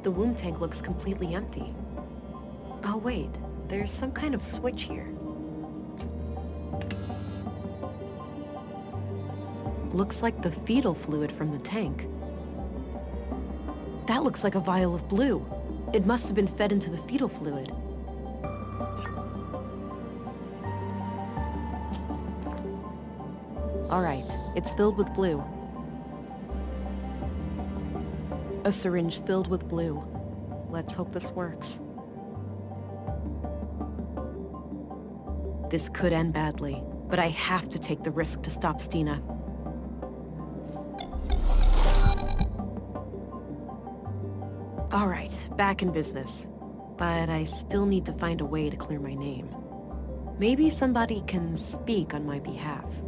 The womb tank looks completely empty. Oh wait, there's some kind of switch here. Looks like the fetal fluid from the tank. That looks like a vial of blue. It must have been fed into the fetal fluid. All right, it's filled with blue. A syringe filled with blue. Let's hope this works. This could end badly, but I have to take the risk to stop Stina. All right, back in business. But I still need to find a way to clear my name. Maybe somebody can speak on my behalf.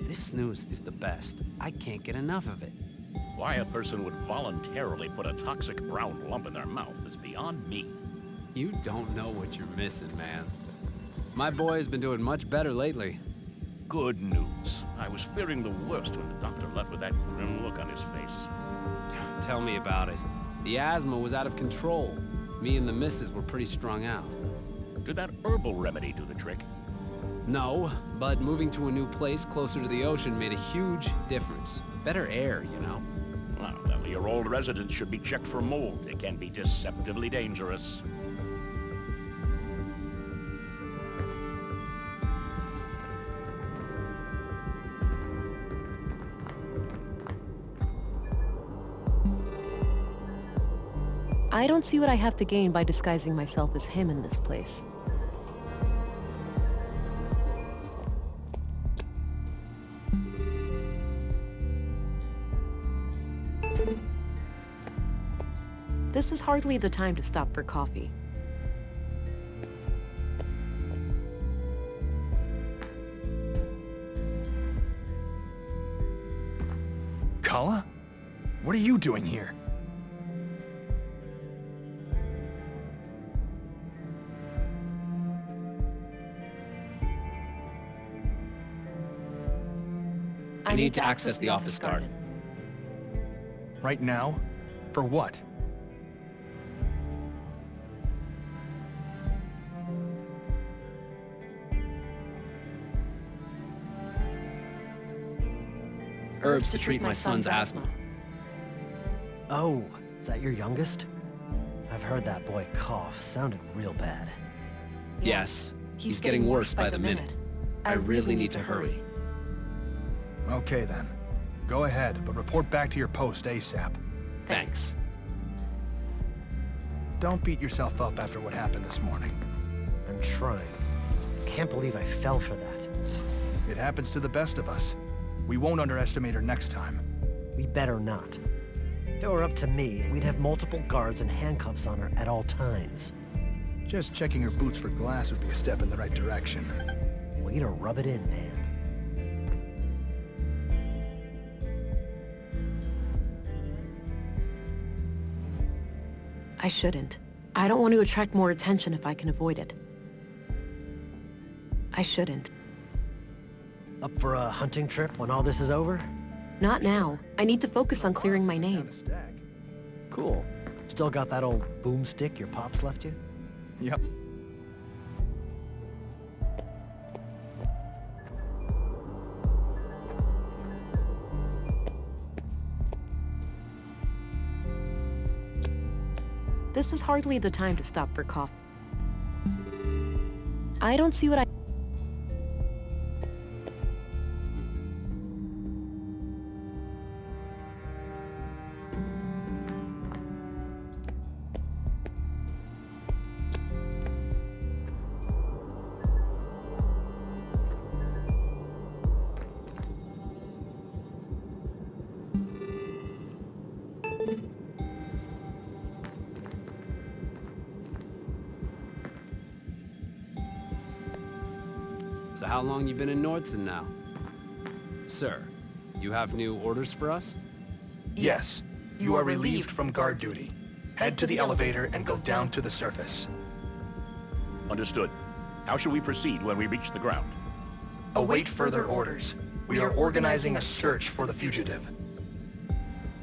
This snooze is the best. I can't get enough of it. Why a person would voluntarily put a toxic brown lump in their mouth is beyond me. You don't know what you're missing, man. My boy has been doing much better lately. Good news. I was fearing the worst when the doctor left with that grim look on his face. Tell me about it. The asthma was out of control. Me and the missus were pretty strung out. Did that herbal remedy do the trick? No, but moving to a new place closer to the ocean made a huge difference. Better air, you know. Well, your old residence should be checked for mold. It can be deceptively dangerous. I don't see what I have to gain by disguising myself as him in this place. This is hardly the time to stop for coffee. Kala? What are you doing here? I need to access the office garden. Right now? For what? Herbs to treat my son's asthma. Oh, is that your youngest? I've heard that boy cough. Sounded real bad. Yes, he's getting worse by the minute. I really need to hurry. Okay then. Go ahead, but report back to your post ASAP. Thanks. Don't beat yourself up after what happened this morning. I'm trying. Can't believe I fell for that. It happens to the best of us. We won't underestimate her next time. We better not. If it were up to me, we'd have multiple guards and handcuffs on her at all times. Just checking her boots for glass would be a step in the right direction. Way to rub it in, man. I shouldn't. I don't want to attract more attention if I can avoid it. I shouldn't. Up for a hunting trip when all this is over? Not now. I need to focus on clearing my name. Cool. Still got that old boomstick your pops left you? Yep. this is hardly the time to stop for coffee. I don't see what I... So how long you been in Nordson now? Sir, you have new orders for us? Yes, you are relieved from guard duty. Head to the elevator and go down to the surface. Understood. How should we proceed when we reach the ground? Await further orders. We are organizing a search for the fugitive.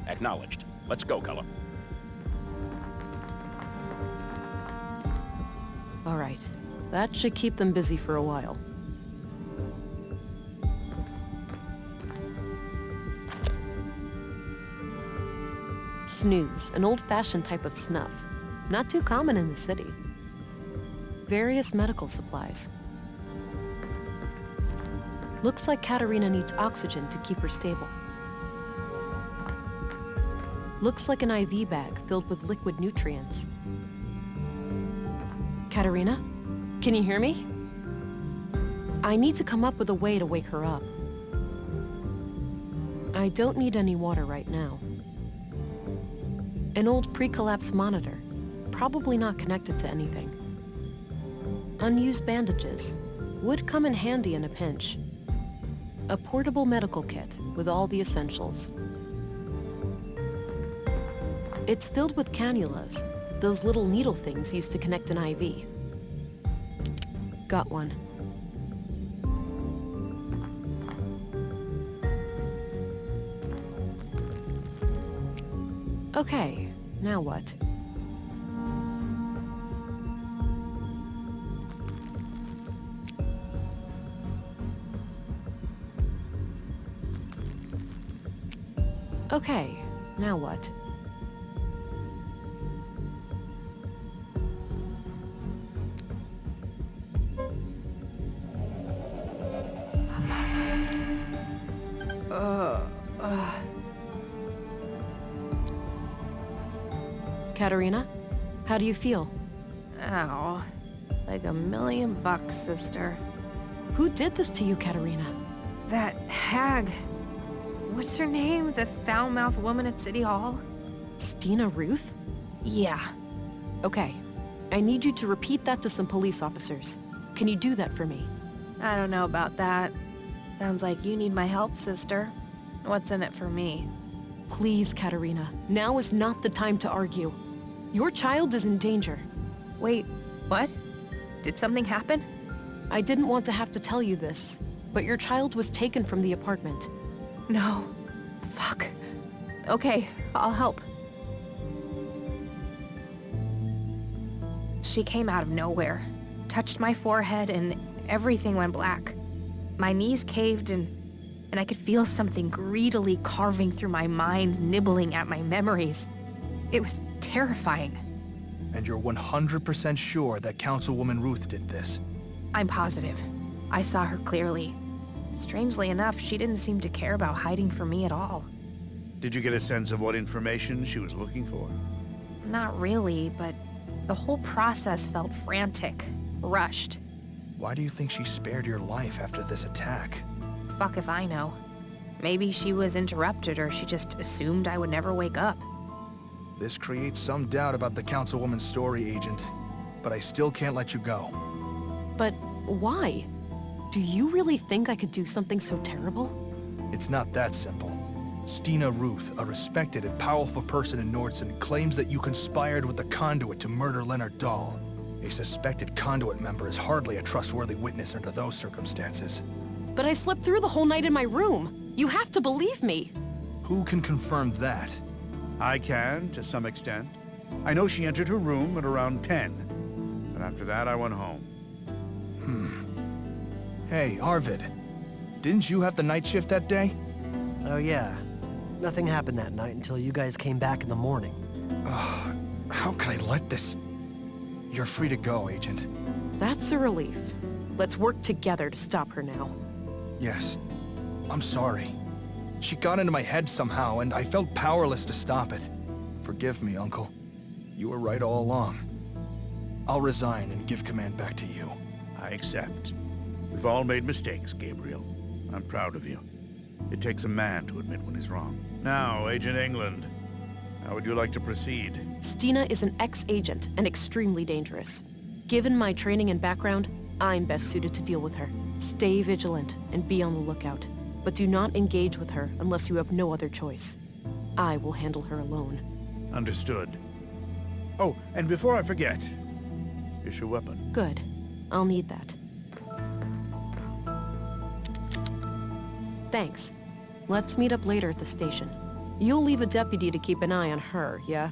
Acknowledged. Let's go, Cullen. All right. That should keep them busy for a while. Snooze, an old-fashioned type of snuff. Not too common in the city. Various medical supplies. Looks like Katerina needs oxygen to keep her stable. Looks like an IV bag filled with liquid nutrients. Katerina? Can you hear me? I need to come up with a way to wake her up. I don't need any water right now. An old pre-collapse monitor, probably not connected to anything. Unused bandages, would come in handy in a pinch. A portable medical kit with all the essentials. It's filled with cannulas, those little needle things used to connect an IV. Got one. Okay, now what? Okay, now what? Katerina, how do you feel? Ow. Like $1,000,000, sister. Who did this to you, Katerina? That hag. What's her name? The foul-mouthed woman at City Hall? Stina Ruth? Yeah. Okay. I need you to repeat that to some police officers. Can you do that for me? I don't know about that. Sounds like you need my help, sister. What's in it for me? Please, Katerina. Now is not the time to argue. Your child is in danger. Wait, what? Did something happen? I didn't want to have to tell you this, but your child was taken from the apartment. No. Fuck. Okay, I'll help. She came out of nowhere, touched my forehead, and everything went black. My knees caved and I could feel something greedily carving through my mind, nibbling at my memories. It was terrifying. And you're 100% sure that Councilwoman Ruth did this? I'm positive. I saw her clearly. Strangely enough, she didn't seem to care about hiding from me at all. Did you get a sense of what information she was looking for? Not really, but the whole process felt frantic, rushed. Why do you think she spared your life after this attack? Fuck if I know. Maybe she was interrupted or she just assumed I would never wake up. This creates some doubt about the Councilwoman's story, Agent. But I still can't let you go. But why? Do you really think I could do something so terrible? It's not that simple. Stina Ruth, a respected and powerful person in Nordson, claims that you conspired with the Conduit to murder Leonard Dahl. A suspected Conduit member is hardly a trustworthy witness under those circumstances. But I slept through the whole night in my room. You have to believe me. Who can confirm that? I can, to some extent. I know she entered her room at around 10. But after that, I went home. Hey, Arvid. Didn't you have the night shift that day? Oh yeah. Nothing happened that night until you guys came back in the morning. How could I let this... You're free to go, Agent. That's a relief. Let's work together to stop her now. Yes. I'm sorry. She got into my head somehow, and I felt powerless to stop it. Forgive me, Uncle. You were right all along. I'll resign and give command back to you. I accept. We've all made mistakes, Gabriel. I'm proud of you. It takes a man to admit when he's wrong. Now, Agent England, how would you like to proceed? Stina is an ex-agent and extremely dangerous. Given my training and background, I'm best suited to deal with her. Stay vigilant and be on the lookout. But do not engage with her unless you have no other choice. I will handle her alone. Understood. Oh, and before I forget, here's your weapon. Good. I'll need that. Thanks. Let's meet up later at the station. You'll leave a deputy to keep an eye on her, yeah?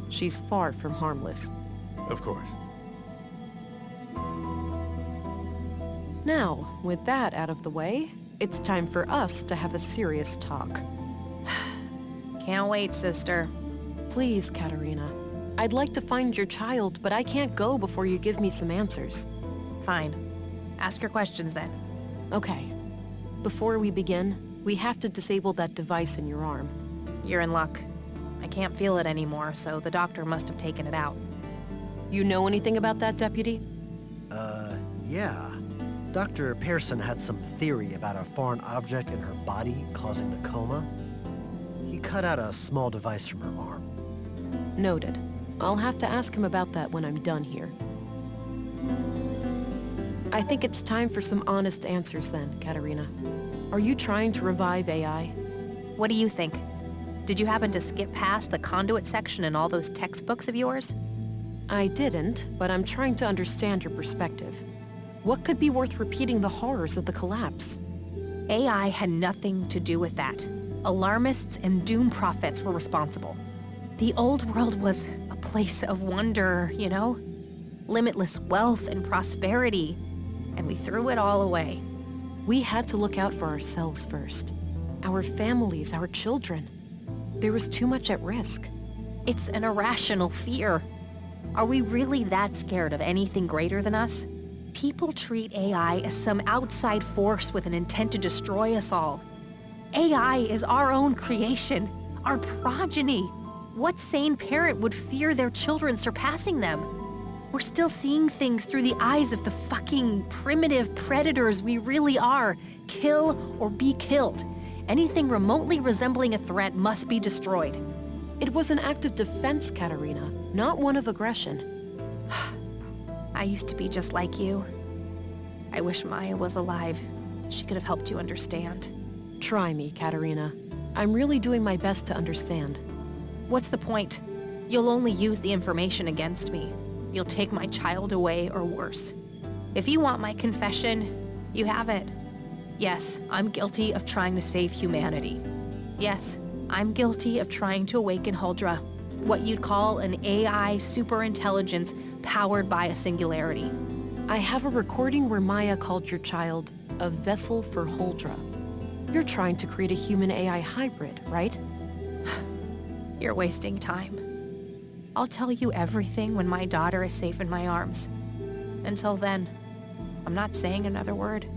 She's far from harmless. Of course. Now, with that out of the way, it's time for us to have a serious talk. Can't wait, sister. Please, Katerina. I'd like to find your child, but I can't go before you give me some answers. Fine. Ask your questions then. Okay. Before we begin, we have to disable that device in your arm. You're in luck. I can't feel it anymore, so the doctor must have taken it out. You know anything about that, Deputy? Yeah. Dr. Pearson had some theory about a foreign object in her body causing the coma. He cut out a small device from her arm. Noted. I'll have to ask him about that when I'm done here. I think it's time for some honest answers then, Katerina. Are you trying to revive AI? What do you think? Did you happen to skip past the conduit section in all those textbooks of yours? I didn't, but I'm trying to understand your perspective. What could be worth repeating the horrors of the collapse? AI had nothing to do with that. Alarmists and doom prophets were responsible. The old world was a place of wonder, you know? Limitless wealth and prosperity. And we threw it all away. We had to look out for ourselves first. Our families, our children. There was too much at risk. It's an irrational fear. Are we really that scared of anything greater than us? People treat AI as some outside force with an intent to destroy us all. AI is our own creation, our progeny. What sane parent would fear their children surpassing them? We're still seeing things through the eyes of the fucking primitive predators we really are. Kill or be killed. Anything remotely resembling a threat must be destroyed. It was an act of defense, Katerina, not one of aggression. I used to be just like you. I wish Maya was alive. She could have helped you understand. Try me, Katerina. I'm really doing my best to understand. What's the point? You'll only use the information against me. You'll take my child away or worse. If you want my confession, you have it. Yes, I'm guilty of trying to save humanity. Yes, I'm guilty of trying to awaken Huldra, what you'd call an AI superintelligence powered by a singularity. I have a recording where Maya called your child a vessel for Huldra. You're trying to create a human-AI hybrid, right? You're wasting time. I'll tell you everything when my daughter is safe in my arms. Until then, I'm not saying another word.